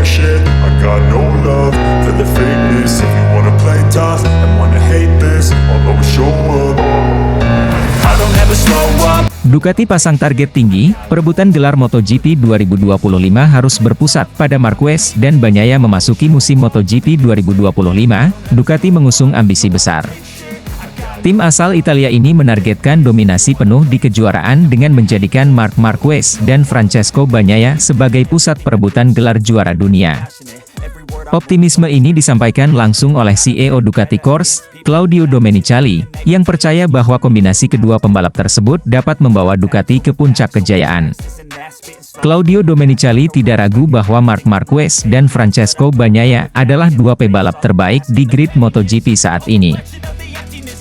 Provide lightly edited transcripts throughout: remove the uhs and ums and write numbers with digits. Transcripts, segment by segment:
shit. I got no love for the fakeness. If you wanna play tough and wanna hate this, I'll always show up. I don't ever slow up. Ducati pasang target tinggi, perebutan gelar MotoGP 2025 harus berpusat pada Marquez dan Bagnaia memasuki musim MotoGP 2025, Ducati mengusung ambisi besar. Tim asal Italia ini menargetkan dominasi penuh di kejuaraan dengan menjadikan Marc Marquez dan Francesco Bagnaia sebagai pusat perebutan gelar juara dunia. Optimisme ini disampaikan langsung oleh CEO Ducati Corse, Claudio Domenicali, yang percaya bahwa kombinasi kedua pembalap tersebut dapat membawa Ducati ke puncak kejayaan. Claudio Domenicali tidak ragu bahwa Marc Marquez dan Francesco Bagnaia adalah dua pebalap terbaik di grid MotoGP saat ini.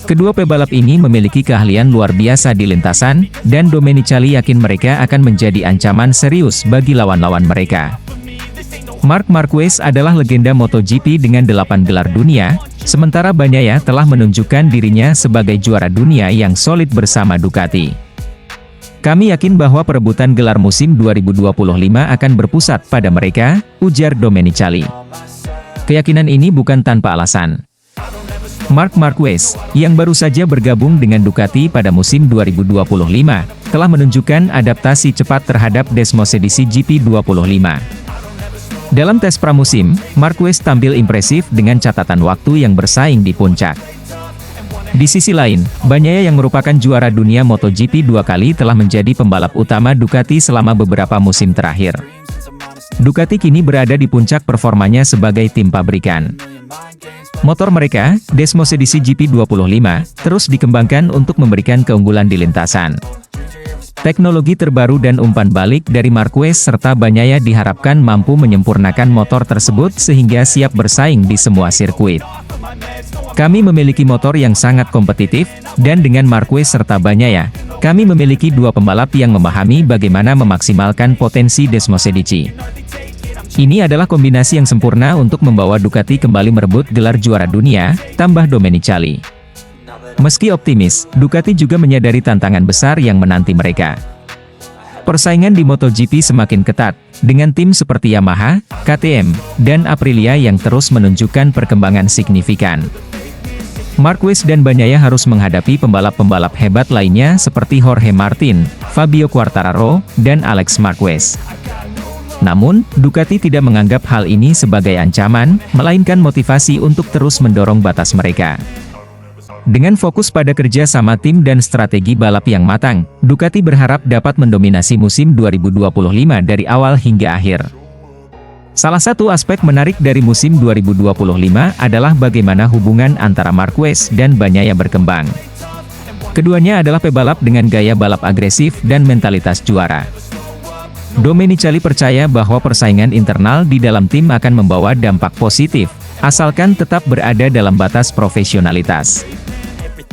Kedua pebalap ini memiliki keahlian luar biasa di lintasan, dan Domenicali yakin mereka akan menjadi ancaman serius bagi lawan-lawan mereka. Marc Marquez adalah legenda MotoGP dengan 8 gelar dunia, sementara Bagnaia telah menunjukkan dirinya sebagai juara dunia yang solid bersama Ducati. Kami yakin bahwa perebutan gelar musim 2025 akan berpusat pada mereka, ujar Domenicali. Keyakinan ini bukan tanpa alasan. Marc Marquez, yang baru saja bergabung dengan Ducati pada musim 2025, telah menunjukkan adaptasi cepat terhadap Desmosedici GP25. Dalam tes pramusim, Marquez tampil impresif dengan catatan waktu yang bersaing di puncak. Di sisi lain, Bagnaia yang merupakan juara dunia MotoGP 2 kali telah menjadi pembalap utama Ducati selama beberapa musim terakhir. Ducati kini berada di puncak performanya sebagai tim pabrikan. Motor mereka, Desmosedici GP25, terus dikembangkan untuk memberikan keunggulan di lintasan. Teknologi terbaru dan umpan balik dari Marquez serta Bagnaia diharapkan mampu menyempurnakan motor tersebut sehingga siap bersaing di semua sirkuit. Kami memiliki motor yang sangat kompetitif, dan dengan Marquez serta Bagnaia, kami memiliki dua pembalap yang memahami bagaimana memaksimalkan potensi Desmosedici. Ini adalah kombinasi yang sempurna untuk membawa Ducati kembali merebut gelar juara dunia, tambah Domenicali. Meski optimis, Ducati juga menyadari tantangan besar yang menanti mereka. Persaingan di MotoGP semakin ketat, dengan tim seperti Yamaha, KTM, dan Aprilia yang terus menunjukkan perkembangan signifikan. Marquez dan Bagnaia harus menghadapi pembalap-pembalap hebat lainnya seperti Jorge Martin, Fabio Quartararo, dan Alex Marquez. Namun, Ducati tidak menganggap hal ini sebagai ancaman, melainkan motivasi untuk terus mendorong batas mereka. Dengan fokus pada kerja sama tim dan strategi balap yang matang, Ducati berharap dapat mendominasi musim 2025 dari awal hingga akhir. Salah satu aspek menarik dari musim 2025 adalah bagaimana hubungan antara Marquez dan Bagnaia berkembang. Keduanya adalah pebalap dengan gaya balap agresif dan mentalitas juara. Domenicali percaya bahwa persaingan internal di dalam tim akan membawa dampak positif, asalkan tetap berada dalam batas profesionalitas.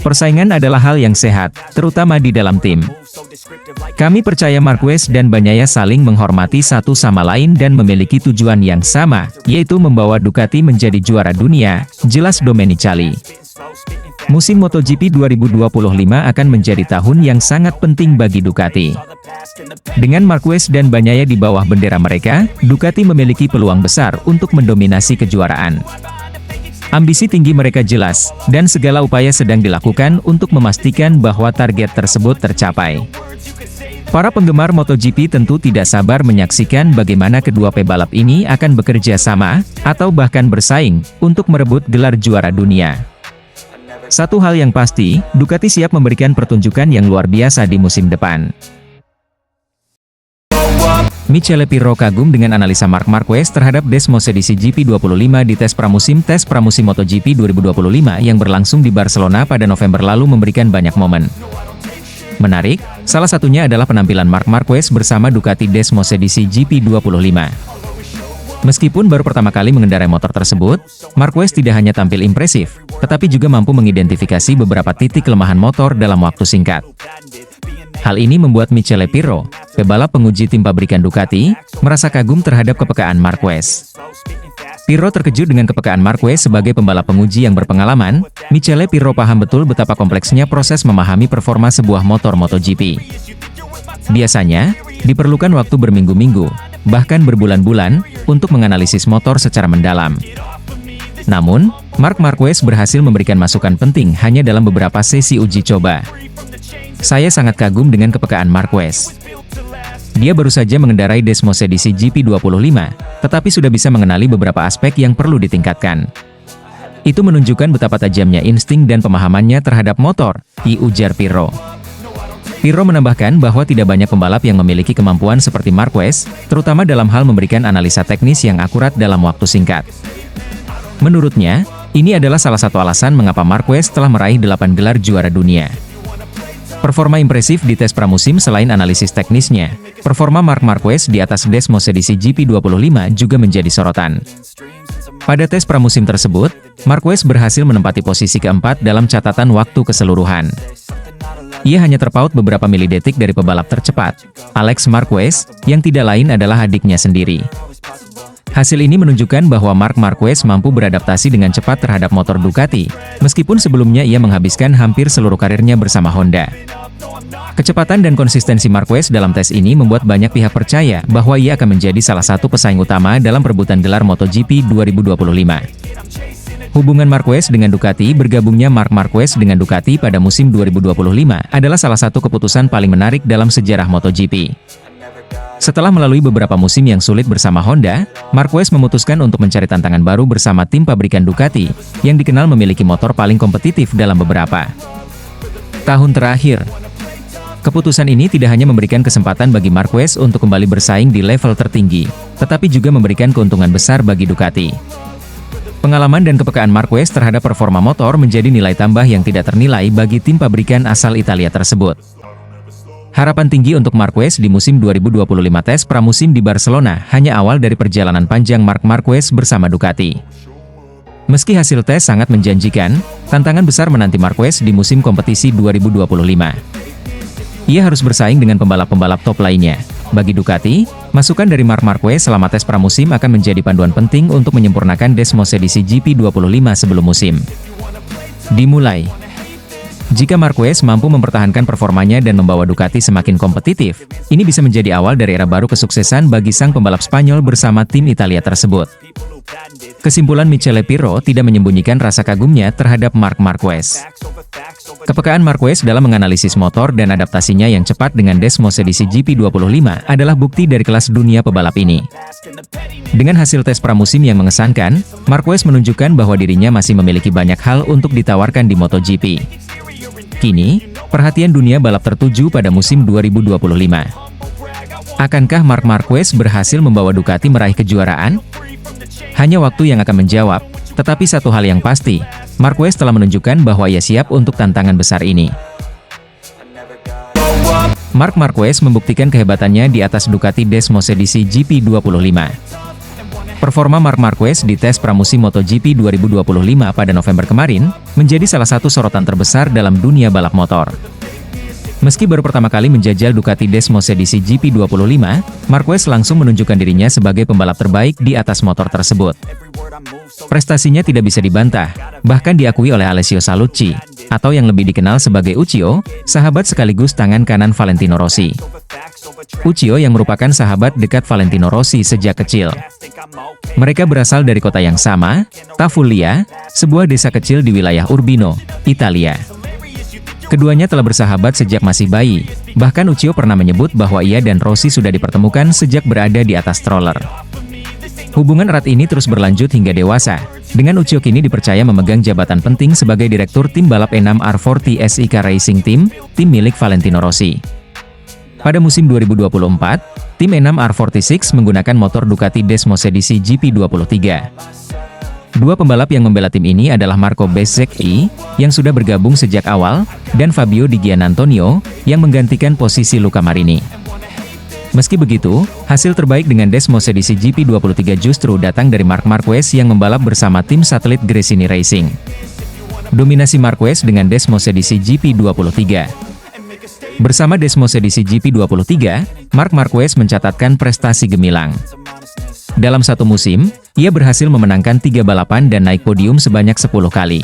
Persaingan adalah hal yang sehat, terutama di dalam tim. Kami percaya Marquez dan Bagnaia saling menghormati satu sama lain dan memiliki tujuan yang sama, yaitu membawa Ducati menjadi juara dunia, jelas Domenicali. Musim MotoGP 2025 akan menjadi tahun yang sangat penting bagi Ducati. Dengan Marquez dan Bagnaia di bawah bendera mereka, Ducati memiliki peluang besar untuk mendominasi kejuaraan. Ambisi tinggi mereka jelas, dan segala upaya sedang dilakukan untuk memastikan bahwa target tersebut tercapai. Para penggemar MotoGP tentu tidak sabar menyaksikan bagaimana kedua pebalap ini akan bekerja sama, atau bahkan bersaing, untuk merebut gelar juara dunia. Satu hal yang pasti, Ducati siap memberikan pertunjukan yang luar biasa di musim depan. Michele Pirro kagum dengan analisa Marc Marquez terhadap Desmosedici GP25 di tes pramusim MotoGP 2025 yang berlangsung di Barcelona pada November lalu memberikan banyak momen menarik, salah satunya adalah penampilan Marc Marquez bersama Ducati Desmosedici GP25. Meskipun baru pertama kali mengendarai motor tersebut, Marquez tidak hanya tampil impresif, tetapi juga mampu mengidentifikasi beberapa titik kelemahan motor dalam waktu singkat. Hal ini membuat Michele Pirro, pebalap penguji tim pabrikan Ducati, merasa kagum terhadap kepekaan Marquez. Pirro terkejut dengan kepekaan Marquez sebagai pembalap penguji yang berpengalaman. Michele Pirro paham betul betapa kompleksnya proses memahami performa sebuah motor MotoGP. Biasanya, diperlukan waktu berminggu-minggu, bahkan berbulan-bulan, untuk menganalisis motor secara mendalam. Namun, Marc Marquez berhasil memberikan masukan penting hanya dalam beberapa sesi uji coba. Saya sangat kagum dengan kepekaan Marquez. Dia baru saja mengendarai Desmos edisi GP25, tetapi sudah bisa mengenali beberapa aspek yang perlu ditingkatkan. Itu menunjukkan betapa tajamnya insting dan pemahamannya terhadap motor, ujar Pirro. Pirro menambahkan bahwa tidak banyak pembalap yang memiliki kemampuan seperti Marquez, terutama dalam hal memberikan analisa teknis yang akurat dalam waktu singkat. Menurutnya, ini adalah salah satu alasan mengapa Marquez telah meraih 8 gelar juara dunia. Performa impresif di tes pramusim selain analisis teknisnya, performa Marc Marquez di atas Desmos edisi GP25 juga menjadi sorotan. Pada tes pramusim tersebut, Marquez berhasil menempati posisi keempat dalam catatan waktu keseluruhan. Ia hanya terpaut beberapa milidetik dari pebalap tercepat, Alex Marquez, yang tidak lain adalah adiknya sendiri. Hasil ini menunjukkan bahwa Marc Marquez mampu beradaptasi dengan cepat terhadap motor Ducati, meskipun sebelumnya ia menghabiskan hampir seluruh karirnya bersama Honda. Kecepatan dan konsistensi Marquez dalam tes ini membuat banyak pihak percaya bahwa ia akan menjadi salah satu pesaing utama dalam perebutan gelar MotoGP 2025. Hubungan Marquez dengan Ducati. Bergabungnya Marc Marquez dengan Ducati pada musim 2025 adalah salah satu keputusan paling menarik dalam sejarah MotoGP. Setelah melalui beberapa musim yang sulit bersama Honda, Marquez memutuskan untuk mencari tantangan baru bersama tim pabrikan Ducati, yang dikenal memiliki motor paling kompetitif dalam beberapa tahun terakhir. Keputusan ini tidak hanya memberikan kesempatan bagi Marquez untuk kembali bersaing di level tertinggi, tetapi juga memberikan keuntungan besar bagi Ducati. Pengalaman dan kepekaan Marquez terhadap performa motor menjadi nilai tambah yang tidak ternilai bagi tim pabrikan asal Italia tersebut. Harapan tinggi untuk Marquez di musim 2025 tes pramusim di Barcelona hanya awal dari perjalanan panjang Marc Marquez bersama Ducati. Meski hasil tes sangat menjanjikan, tantangan besar menanti Marquez di musim kompetisi 2025. Ia harus bersaing dengan pembalap-pembalap top lainnya. Bagi Ducati, masukan dari Marc Marquez selama tes pramusim akan menjadi panduan penting untuk menyempurnakan Desmos edisi GP25 sebelum musim dimulai. Jika Marquez mampu mempertahankan performanya dan membawa Ducati semakin kompetitif, ini bisa menjadi awal dari era baru kesuksesan bagi sang pembalap Spanyol bersama tim Italia tersebut. Kesimpulan Michele Pirro tidak menyembunyikan rasa kagumnya terhadap Marc Marquez. Kepekaan Marquez dalam menganalisis motor dan adaptasinya yang cepat dengan Desmos edisi GP25 adalah bukti dari kelas dunia pebalap ini. Dengan hasil tes pramusim yang mengesankan, Marquez menunjukkan bahwa dirinya masih memiliki banyak hal untuk ditawarkan di MotoGP. Kini, perhatian dunia balap tertuju pada musim 2025. Akankah Marc Marquez berhasil membawa Ducati meraih kejuaraan? Hanya waktu yang akan menjawab, tetapi satu hal yang pasti, Marquez telah menunjukkan bahwa ia siap untuk tantangan besar ini. Marc Marquez membuktikan kehebatannya di atas Ducati Desmos edisi GP25. Performa Marc Marquez di tes pramusim MotoGP 2025 pada November kemarin, menjadi salah satu sorotan terbesar dalam dunia balap motor. Meski baru pertama kali menjajal Ducati Desmos edisi GP25, Marquez langsung menunjukkan dirinya sebagai pembalap terbaik di atas motor tersebut. Prestasinya tidak bisa dibantah, bahkan diakui oleh Alessio Sallucci, atau yang lebih dikenal sebagai Uccio, sahabat sekaligus tangan kanan Valentino Rossi. Uccio yang merupakan sahabat dekat Valentino Rossi sejak kecil. Mereka berasal dari kota yang sama, Tafullia, sebuah desa kecil di wilayah Urbino, Italia. Keduanya telah bersahabat sejak masih bayi, bahkan Uccio pernah menyebut bahwa ia dan Rossi sudah dipertemukan sejak berada di atas stroller. Hubungan erat ini terus berlanjut hingga dewasa, dengan Uccio kini dipercaya memegang jabatan penting sebagai direktur tim balap E6 R40 SIK Racing Team, tim milik Valentino Rossi. Pada musim 2024, tim E6 R46 menggunakan motor Ducati Desmos edisi GP23. Dua pembalap yang membela tim ini adalah Marco Bezzecchi, yang sudah bergabung sejak awal, dan Fabio Di Giannantonio, yang menggantikan posisi Luca Marini. Meski begitu, hasil terbaik dengan Desmos edisi GP23 justru datang dari Marc Marquez yang membalap bersama tim satelit Gresini Racing. Dominasi Marquez dengan Desmos edisi GP23. Bersama Desmos edisi GP23, Marc Marquez mencatatkan prestasi gemilang. Dalam satu musim, ia berhasil memenangkan 3 balapan dan naik podium sebanyak 10 kali.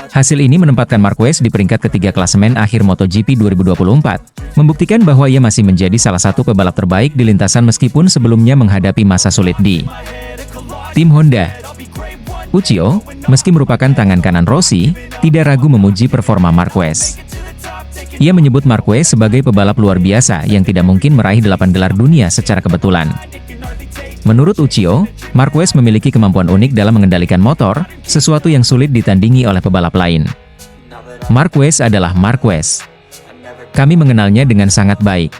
Hasil ini menempatkan Marquez di peringkat ketiga klasemen akhir MotoGP 2024, membuktikan bahwa ia masih menjadi salah satu pebalap terbaik di lintasan meskipun sebelumnya menghadapi masa sulit di tim Honda. Uchiho, meski merupakan tangan kanan Rossi, tidak ragu memuji performa Marquez. Ia menyebut Marquez sebagai pebalap luar biasa yang tidak mungkin meraih 8 gelar dunia secara kebetulan. Menurut Uchiho, Marquez memiliki kemampuan unik dalam mengendalikan motor, sesuatu yang sulit ditandingi oleh pebalap lain. Marquez adalah Marquez. Kami mengenalnya dengan sangat baik.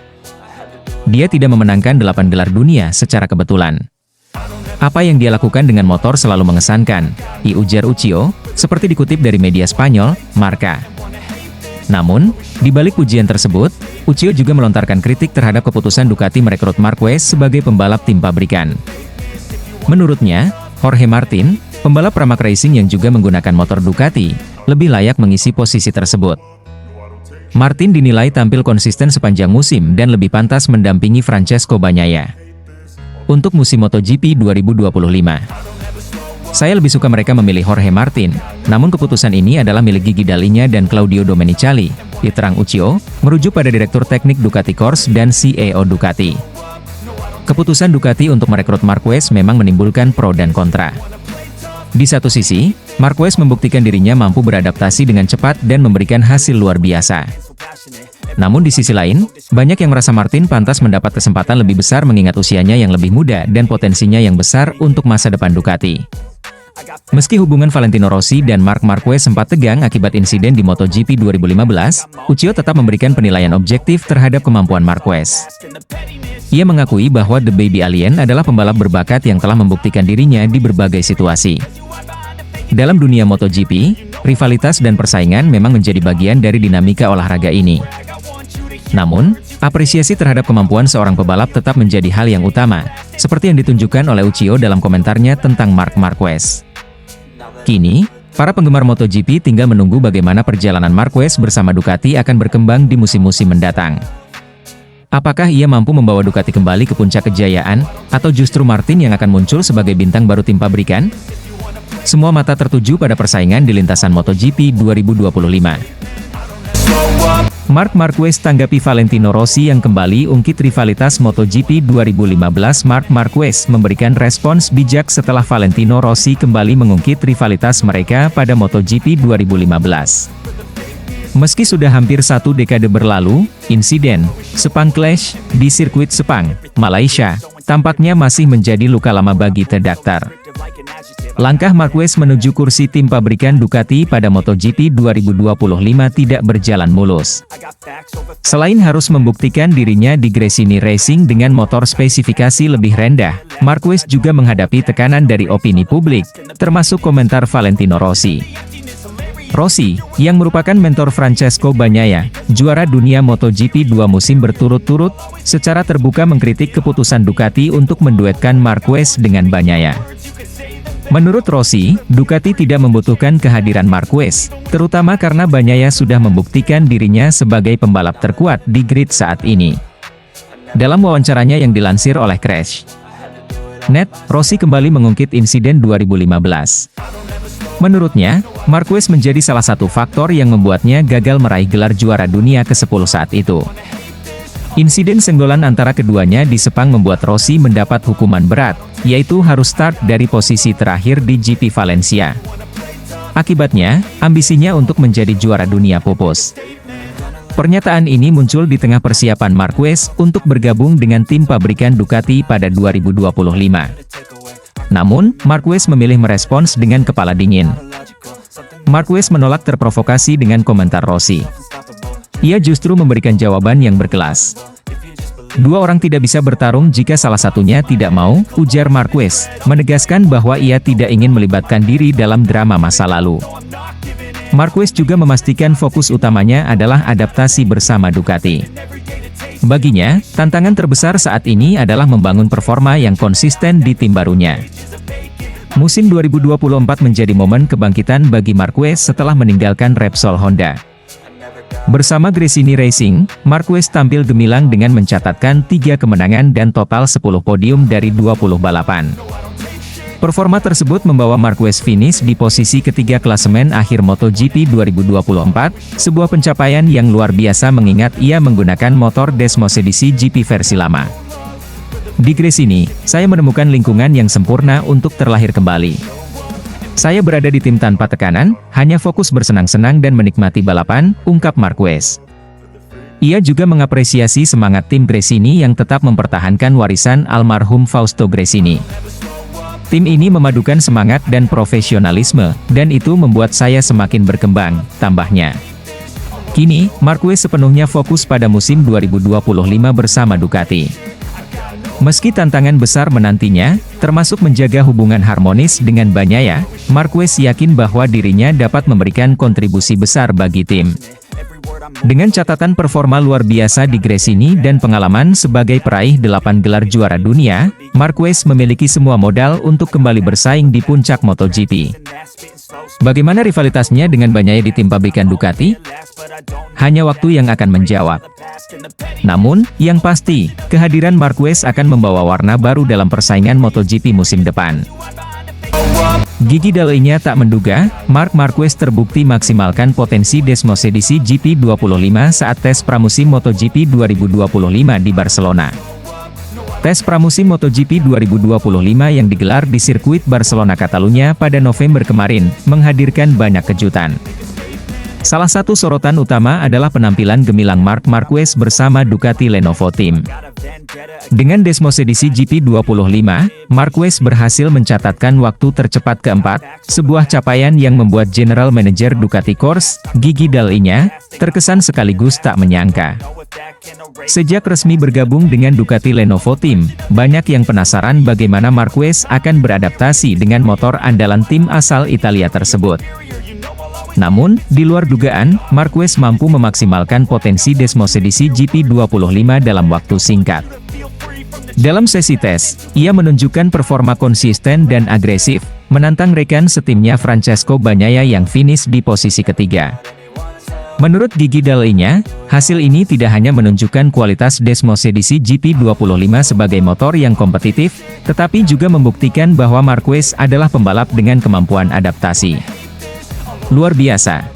Dia tidak memenangkan 8 gelar dunia secara kebetulan. Apa yang dia lakukan dengan motor selalu mengesankan, ujar Uchiho, seperti dikutip dari media Spanyol, Marca. Namun, di balik pujian tersebut, Uchiho juga melontarkan kritik terhadap keputusan Ducati merekrut Marquez sebagai pembalap tim pabrikan. Menurutnya, Jorge Martin, pembalap Pramac Racing yang juga menggunakan motor Ducati, lebih layak mengisi posisi tersebut. Martin dinilai tampil konsisten sepanjang musim dan lebih pantas mendampingi Francesco Bagnaia untuk musim MotoGP 2025. Saya lebih suka mereka memilih Jorge Martin, namun keputusan ini adalah milik Gigi Dall'Igna dan Claudio Domenicali, diterang Uchiho, merujuk pada Direktur Teknik Ducati Corse dan CEO Ducati. Keputusan Ducati untuk merekrut Marquez memang menimbulkan pro dan kontra. Di satu sisi, Marquez membuktikan dirinya mampu beradaptasi dengan cepat dan memberikan hasil luar biasa. Namun di sisi lain, banyak yang merasa Martin pantas mendapat kesempatan lebih besar mengingat usianya yang lebih muda dan potensinya yang besar untuk masa depan Ducati. Meski hubungan Valentino Rossi dan Marc Marquez sempat tegang akibat insiden di MotoGP 2015, Uchiho tetap memberikan penilaian objektif terhadap kemampuan Marquez. Ia mengakui bahwa The Baby Alien adalah pembalap berbakat yang telah membuktikan dirinya di berbagai situasi. Dalam dunia MotoGP, rivalitas dan persaingan memang menjadi bagian dari dinamika olahraga ini. Namun, apresiasi terhadap kemampuan seorang pebalap tetap menjadi hal yang utama, seperti yang ditunjukkan oleh Uchiho dalam komentarnya tentang Marc Marquez. Kini, para penggemar MotoGP tinggal menunggu bagaimana perjalanan Marquez bersama Ducati akan berkembang di musim-musim mendatang. Apakah ia mampu membawa Ducati kembali ke puncak kejayaan, atau justru Martin yang akan muncul sebagai bintang baru tim pabrikan? Semua mata tertuju pada persaingan di lintasan MotoGP 2025. Marc Marquez tanggapi Valentino Rossi yang kembali ungkit rivalitas MotoGP 2015. Marc Marquez memberikan respons bijak setelah Valentino Rossi kembali mengungkit rivalitas mereka pada MotoGP 2015. Meski sudah hampir satu dekade berlalu, insiden Sepang Clash di sirkuit Sepang, Malaysia, tampaknya masih menjadi luka lama bagi The Doctor. Langkah Marquez menuju kursi tim pabrikan Ducati pada MotoGP 2025 tidak berjalan mulus. Selain harus membuktikan dirinya di Gresini Racing dengan motor spesifikasi lebih rendah, Marquez juga menghadapi tekanan dari opini publik, termasuk komentar Valentino Rossi. Rossi, yang merupakan mentor Francesco Bagnaia, juara dunia MotoGP 2 musim berturut-turut, secara terbuka mengkritik keputusan Ducati untuk menduetkan Marquez dengan Bagnaia. Menurut Rossi, Ducati tidak membutuhkan kehadiran Marquez, terutama karena Bagnaia sudah membuktikan dirinya sebagai pembalap terkuat di grid saat ini. Dalam wawancaranya yang dilansir oleh Crash.net, Rossi kembali mengungkit insiden 2015. Menurutnya, Marquez menjadi salah satu faktor yang membuatnya gagal meraih gelar juara dunia ke-10 saat itu. Insiden senggolan antara keduanya di Sepang membuat Rossi mendapat hukuman berat, yaitu harus start dari posisi terakhir di GP Valencia. Akibatnya, ambisinya untuk menjadi juara dunia pupus. Pernyataan ini muncul di tengah persiapan Marquez untuk bergabung dengan tim pabrikan Ducati pada 2025. Namun, Marquez memilih merespons dengan kepala dingin. Marquez menolak terprovokasi dengan komentar Rossi. Ia justru memberikan jawaban yang berkelas. Dua orang tidak bisa bertarung jika salah satunya tidak mau, ujar Marquez, menegaskan bahwa ia tidak ingin melibatkan diri dalam drama masa lalu. Marquez juga memastikan fokus utamanya adalah adaptasi bersama Ducati. Baginya, tantangan terbesar saat ini adalah membangun performa yang konsisten di tim barunya. Musim 2024 menjadi momen kebangkitan bagi Marquez setelah meninggalkan Repsol Honda. Bersama Gresini Racing, Marquez tampil gemilang dengan mencatatkan 3 kemenangan dan total 10 podium dari 20 balapan. Performa tersebut membawa Marquez finish di posisi ketiga klasemen akhir MotoGP 2024, sebuah pencapaian yang luar biasa mengingat ia menggunakan motor Desmos edisi GP versi lama. Di Gresini, saya menemukan lingkungan yang sempurna untuk terlahir kembali. Saya berada di tim tanpa tekanan, hanya fokus bersenang-senang dan menikmati balapan, ungkap Marquez. Ia juga mengapresiasi semangat tim Gresini yang tetap mempertahankan warisan almarhum Fausto Gresini. Tim ini memadukan semangat dan profesionalisme, dan itu membuat saya semakin berkembang, tambahnya. Kini, Marquez sepenuhnya fokus pada musim 2025 bersama Ducati. Meski tantangan besar menantinya, termasuk menjaga hubungan harmonis dengan Bagnaia, Marquez yakin bahwa dirinya dapat memberikan kontribusi besar bagi tim. Dengan catatan performa luar biasa di Gresini dan pengalaman sebagai peraih 8 gelar juara dunia, Marquez memiliki semua modal untuk kembali bersaing di puncak MotoGP. Bagaimana rivalitasnya dengan Bagnaia di tim pabrikan Ducati? Hanya waktu yang akan menjawab. Namun, yang pasti, kehadiran Marquez akan membawa warna baru dalam persaingan MotoGP musim depan. Gigi Dall'Igna tak menduga, Marc Marquez terbukti maksimalkan potensi Desmos edisi GP25 saat tes pramusim MotoGP 2025 di Barcelona. Tes pramusim MotoGP 2025 yang digelar di sirkuit Barcelona Catalunya pada November kemarin, menghadirkan banyak kejutan. Salah satu sorotan utama adalah penampilan gemilang Marc Marquez bersama Ducati Lenovo Team. Dengan Desmos edisi GP25, Marquez berhasil mencatatkan waktu tercepat keempat, sebuah capaian yang membuat General Manager Ducati Corse, Gigi Dall'Igna, terkesan sekaligus tak menyangka. Sejak resmi bergabung dengan Ducati Lenovo Team, banyak yang penasaran bagaimana Marquez akan beradaptasi dengan motor andalan tim asal Italia tersebut. Namun, di luar dugaan, Marquez mampu memaksimalkan potensi Desmos edisi GP25 dalam waktu singkat. Dalam sesi tes, ia menunjukkan performa konsisten dan agresif, menantang rekan setimnya Francesco Bagnaia yang finish di posisi ketiga. Menurut Gigi Dall'Igna, hasil ini tidak hanya menunjukkan kualitas Desmos edisi GP25 sebagai motor yang kompetitif, tetapi juga membuktikan bahwa Marquez adalah pembalap dengan kemampuan adaptasi. Luar biasa.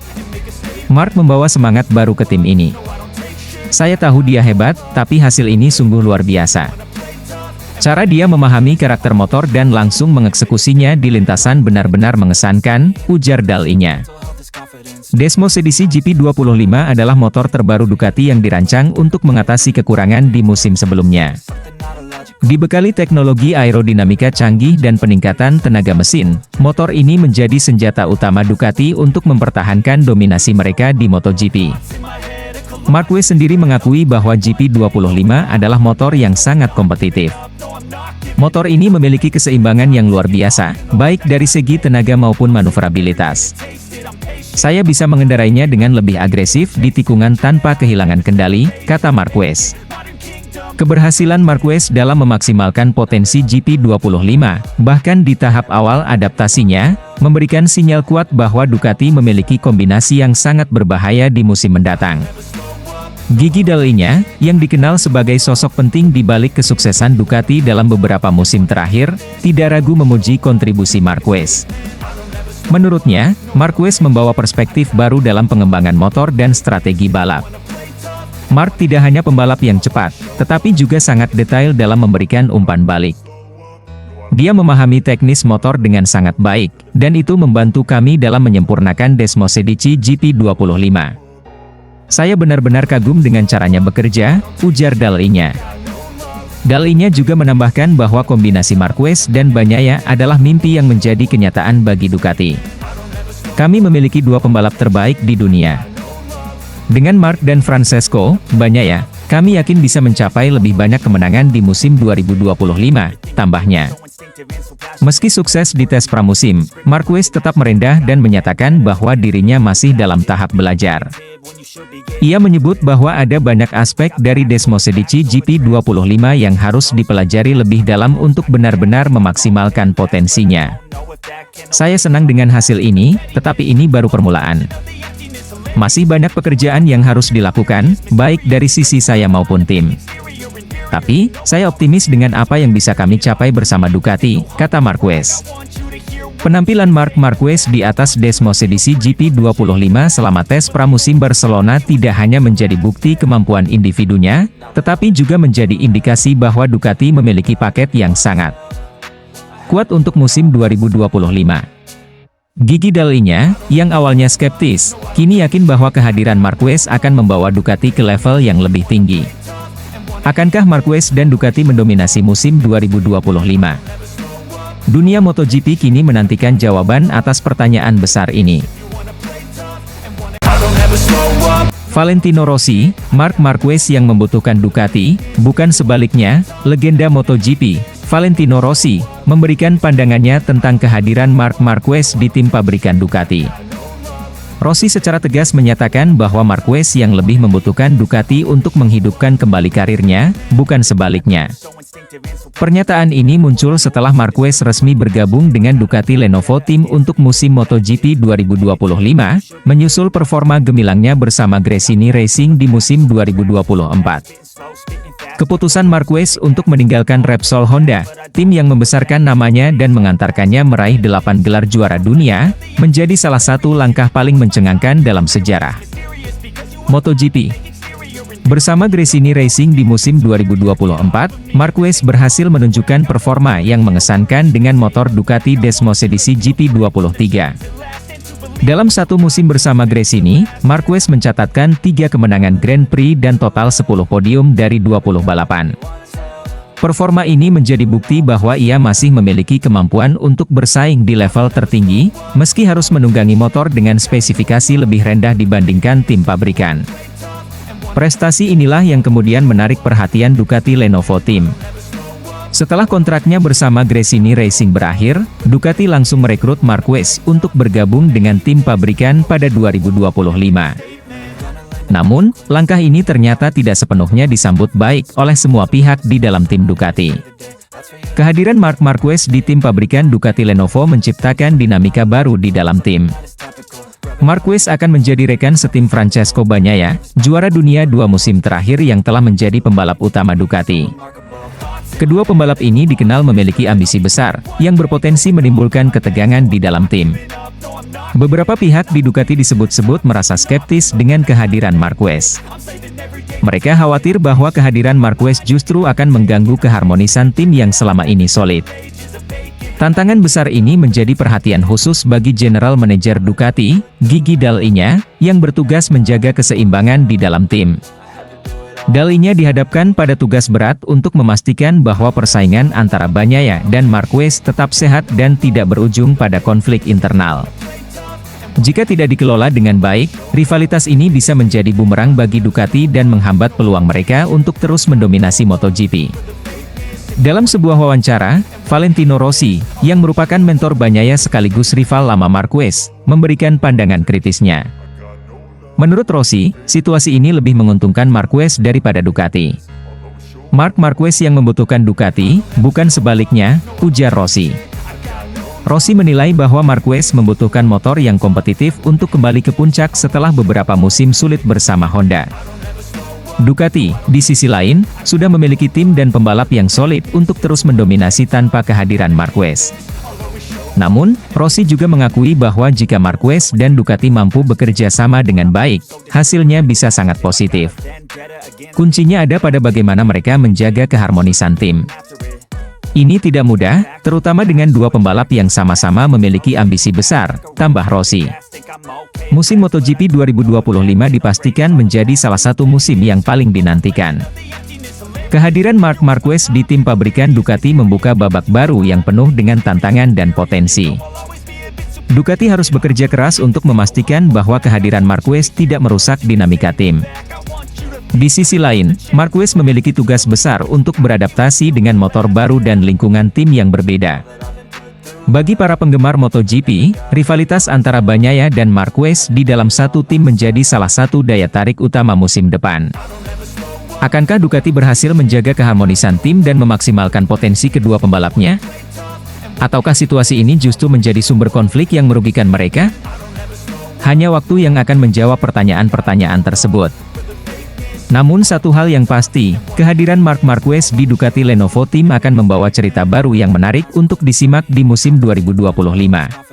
Marc membawa semangat baru ke tim ini. Saya tahu dia hebat, tapi hasil ini sungguh luar biasa. Cara dia memahami karakter motor dan langsung mengeksekusinya di lintasan benar-benar mengesankan, ujar Dall'Igna. Desmos edisi GP25 adalah motor terbaru Ducati yang dirancang untuk mengatasi kekurangan di musim sebelumnya. Dibekali teknologi aerodinamika canggih dan peningkatan tenaga mesin, motor ini menjadi senjata utama Ducati untuk mempertahankan dominasi mereka di MotoGP. Marquez sendiri mengakui bahwa GP25 adalah motor yang sangat kompetitif. Motor ini memiliki keseimbangan yang luar biasa, baik dari segi tenaga maupun manuverabilitas. Saya bisa mengendarainya dengan lebih agresif di tikungan tanpa kehilangan kendali, kata Marquez. Keberhasilan Marquez dalam memaksimalkan potensi GP25, bahkan di tahap awal adaptasinya, memberikan sinyal kuat bahwa Ducati memiliki kombinasi yang sangat berbahaya di musim mendatang. Gigi Dall'Igna, yang dikenal sebagai sosok penting di balik kesuksesan Ducati dalam beberapa musim terakhir, tidak ragu memuji kontribusi Marquez. Menurutnya, Marquez membawa perspektif baru dalam pengembangan motor dan strategi balap. Marc tidak hanya pembalap yang cepat, tetapi juga sangat detail dalam memberikan umpan balik. Dia memahami teknis motor dengan sangat baik, dan itu membantu kami dalam menyempurnakan Desmos edisi GP25. Saya benar-benar kagum dengan caranya bekerja, ujar Dall'Igna. Dall'Igna juga menambahkan bahwa kombinasi Marquez dan Bagnaia adalah mimpi yang menjadi kenyataan bagi Ducati. Kami memiliki dua pembalap terbaik di dunia. Dengan Marc dan Francesco Bagnaia, kami yakin bisa mencapai lebih banyak kemenangan di musim 2025, tambahnya. Meski sukses di tes pramusim, Marquez tetap merendah dan menyatakan bahwa dirinya masih dalam tahap belajar. Ia menyebut bahwa ada banyak aspek dari Desmos edisi GP25 yang harus dipelajari lebih dalam untuk benar-benar memaksimalkan potensinya. Saya senang dengan hasil ini, tetapi ini baru permulaan. Masih banyak pekerjaan yang harus dilakukan, baik dari sisi saya maupun tim. Tapi, saya optimis dengan apa yang bisa kami capai bersama Ducati, kata Marquez. Penampilan Marc Marquez di atas Desmosedici GP25 selama tes pramusim Barcelona tidak hanya menjadi bukti kemampuan individunya, tetapi juga menjadi indikasi bahwa Ducati memiliki paket yang sangat kuat untuk musim 2025. Gigi Dall'Igna, yang awalnya skeptis, kini yakin bahwa kehadiran Marquez akan membawa Ducati ke level yang lebih tinggi. Akankah Marquez dan Ducati mendominasi musim 2025? Dunia MotoGP kini menantikan jawaban atas pertanyaan besar ini. Valentino Rossi, Marc Marquez yang membutuhkan Ducati, bukan sebaliknya, legenda MotoGP, Valentino Rossi, memberikan pandangannya tentang kehadiran Marc Marquez di tim pabrikan Ducati. Rossi secara tegas menyatakan bahwa Marquez yang lebih membutuhkan Ducati untuk menghidupkan kembali karirnya, bukan sebaliknya. Pernyataan ini muncul setelah Marquez resmi bergabung dengan Ducati Lenovo Team untuk musim MotoGP 2025, menyusul performa gemilangnya bersama Gresini Racing di musim 2024. Keputusan Marquez untuk meninggalkan Repsol Honda, tim yang membesarkan namanya dan mengantarkannya meraih 8 gelar juara dunia, menjadi salah satu langkah paling mencengangkan dalam sejarah MotoGP. Bersama Gresini Racing di musim 2024, Marquez berhasil menunjukkan performa yang mengesankan dengan motor Ducati Desmosedici GP23. Dalam satu musim bersama Gresini, Marquez mencatatkan 3 kemenangan Grand Prix dan total 10 podium dari 20 balapan. Performa ini menjadi bukti bahwa ia masih memiliki kemampuan untuk bersaing di level tertinggi, meski harus menunggangi motor dengan spesifikasi lebih rendah dibandingkan tim pabrikan. Prestasi inilah yang kemudian menarik perhatian Ducati Lenovo Team. Setelah kontraknya bersama Gresini Racing berakhir, Ducati langsung merekrut Marquez untuk bergabung dengan tim pabrikan pada 2025. Namun, langkah ini ternyata tidak sepenuhnya disambut baik oleh semua pihak di dalam tim Ducati. Kehadiran Marc Marquez di tim pabrikan Ducati Lenovo menciptakan dinamika baru di dalam tim. Marquez akan menjadi rekan setim Francesco Bagnaia, juara dunia 2 musim terakhir yang telah menjadi pembalap utama Ducati. Kedua pembalap ini dikenal memiliki ambisi besar, yang berpotensi menimbulkan ketegangan di dalam tim. Beberapa pihak di Ducati disebut-sebut merasa skeptis dengan kehadiran Marquez. Mereka khawatir bahwa kehadiran Marquez justru akan mengganggu keharmonisan tim yang selama ini solid. Tantangan besar ini menjadi perhatian khusus bagi General Manager Ducati, Gigi Dall'Igna, yang bertugas menjaga keseimbangan di dalam tim. Dall'Igna dihadapkan pada tugas berat untuk memastikan bahwa persaingan antara Bagnaia dan Marquez tetap sehat dan tidak berujung pada konflik internal. Jika tidak dikelola dengan baik, rivalitas ini bisa menjadi bumerang bagi Ducati dan menghambat peluang mereka untuk terus mendominasi MotoGP. Dalam sebuah wawancara, Valentino Rossi, yang merupakan mentor Bagnaia sekaligus rival lama Marquez, memberikan pandangan kritisnya. Menurut Rossi, situasi ini lebih menguntungkan Marquez daripada Ducati. Marc Marquez yang membutuhkan Ducati, bukan sebaliknya, ujar Rossi. Rossi menilai bahwa Marquez membutuhkan motor yang kompetitif untuk kembali ke puncak setelah beberapa musim sulit bersama Honda. Ducati, di sisi lain, sudah memiliki tim dan pembalap yang solid untuk terus mendominasi tanpa kehadiran Marquez. Namun, Rossi juga mengakui bahwa jika Marquez dan Ducati mampu bekerja sama dengan baik, hasilnya bisa sangat positif. Kuncinya ada pada bagaimana mereka menjaga keharmonisan tim. Ini tidak mudah, terutama dengan dua pembalap yang sama-sama memiliki ambisi besar, tambah Rossi. Musim MotoGP 2025 dipastikan menjadi salah satu musim yang paling dinantikan. Kehadiran Marc Marquez di tim pabrikan Ducati membuka babak baru yang penuh dengan tantangan dan potensi. Ducati harus bekerja keras untuk memastikan bahwa kehadiran Marquez tidak merusak dinamika tim. Di sisi lain, Marquez memiliki tugas besar untuk beradaptasi dengan motor baru dan lingkungan tim yang berbeda. Bagi para penggemar MotoGP, rivalitas antara Bagnaia dan Marquez di dalam satu tim menjadi salah satu daya tarik utama musim depan. Akankah Ducati berhasil menjaga keharmonisan tim dan memaksimalkan potensi kedua pembalapnya? Ataukah situasi ini justru menjadi sumber konflik yang merugikan mereka? Hanya waktu yang akan menjawab pertanyaan-pertanyaan tersebut. Namun satu hal yang pasti, kehadiran Marc Marquez di Ducati Lenovo Team akan membawa cerita baru yang menarik untuk disimak di musim 2025.